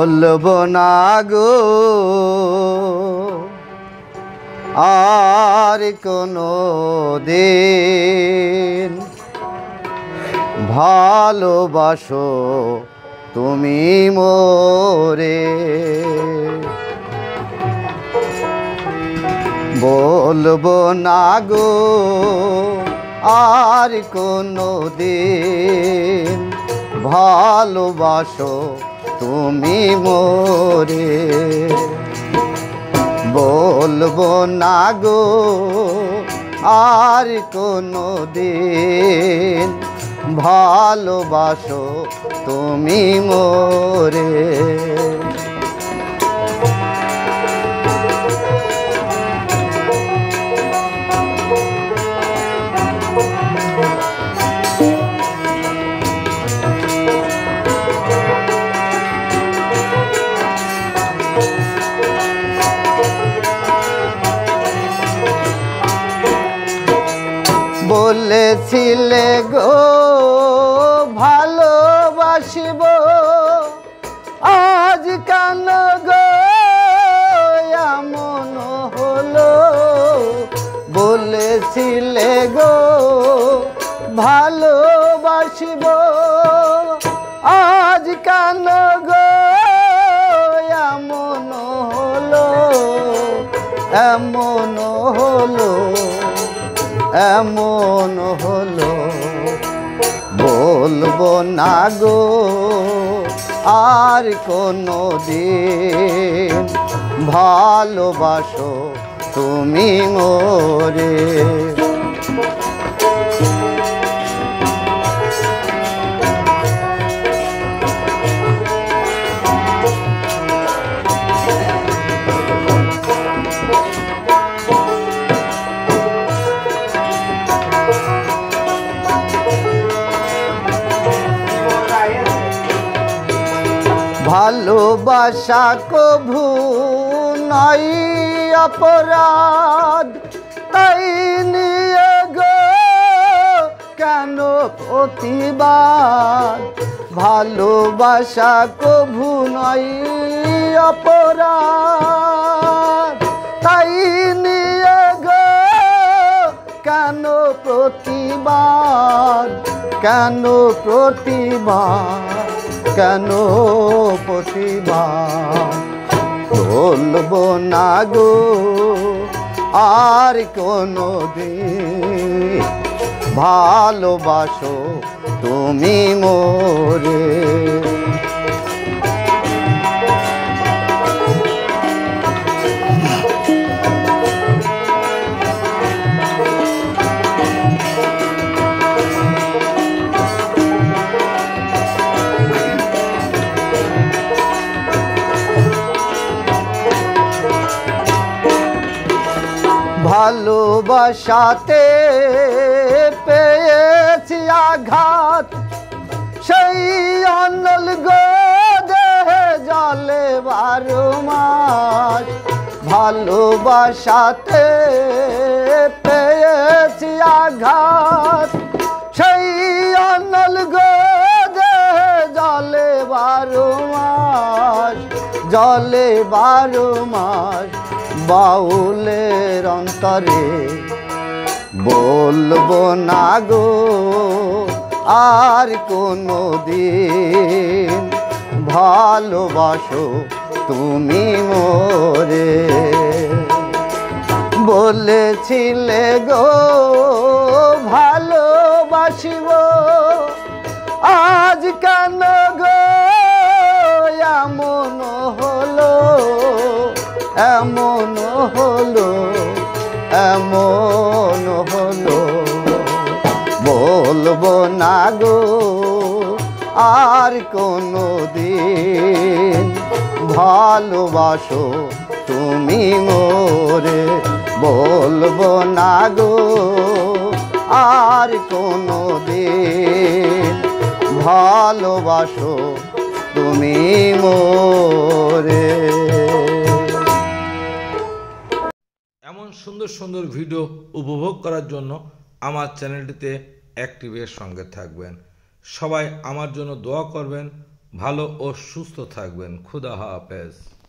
বলবো না গো আর কোনো দিন, ভালোবাসো তুমি মোরে। বলবো না গো আর কোনো দিন, ভালোবাসো তুমি মোরে। বলবো না গো আর কোনো দিন, ভালোবাসো তুমি মোরে। বলেছিলে গো ভালোবাসিব, আজ কেন গো এমন হলো। বলেছিলে গো ভালোবাসিব, আজ কেন গো এমন হলো। এমন হলো, এমন হলো। বলবো না গো আর কোনো দিন, ভালোবাসো তুমি মোরে। ভালোবাসা কভু নাই অপরাধ, তাই নিয়ে গো কেন প্রতিবাদ। ভালোবাসা কভু নাই অপরাধ, তাই নিয়ে গো কেন প্রতিবাদ। কেন প্রতিবাদ, কেন প্রতিবাদ। বলবো না গো আর কোনো দিন, ভালোবাসো তুমি মোরে। ভালোবাসাতে পেয়েছি আঘাত, সেই অনল গো দেহে জলে 12 মাস। ভালোবাসাতে পেয়েছি আঘাত, সেই অনল গো দেহে জলে 12 মাস। জলে 12 মাস বাউলের অন্তরে। বলবো না গো আর কোনো দিন, ভালোবাসো তুমি মোরে। বলেছিলে গো ভালোবাসিব, আজ কেন গো এমন হলো। এমন হলো, এমন হলো। বলবো না গো আর কোনো দিন, ভালোবাসো তুমি মোরে। বলবো না গো আর কোনো দিন, ভালোবাসো তুমি মোরে। এমন সুন্দর সুন্দর ভিডিও উপভোগ করার জন্য আমার চ্যানেলটিতে অ্যাক্টিভের সঙ্গে থাকবেন। সবাই আমার জন্য দোয়া করবেন। ভালো ও সুস্থ থাকবেন। খুদা হাফেজ।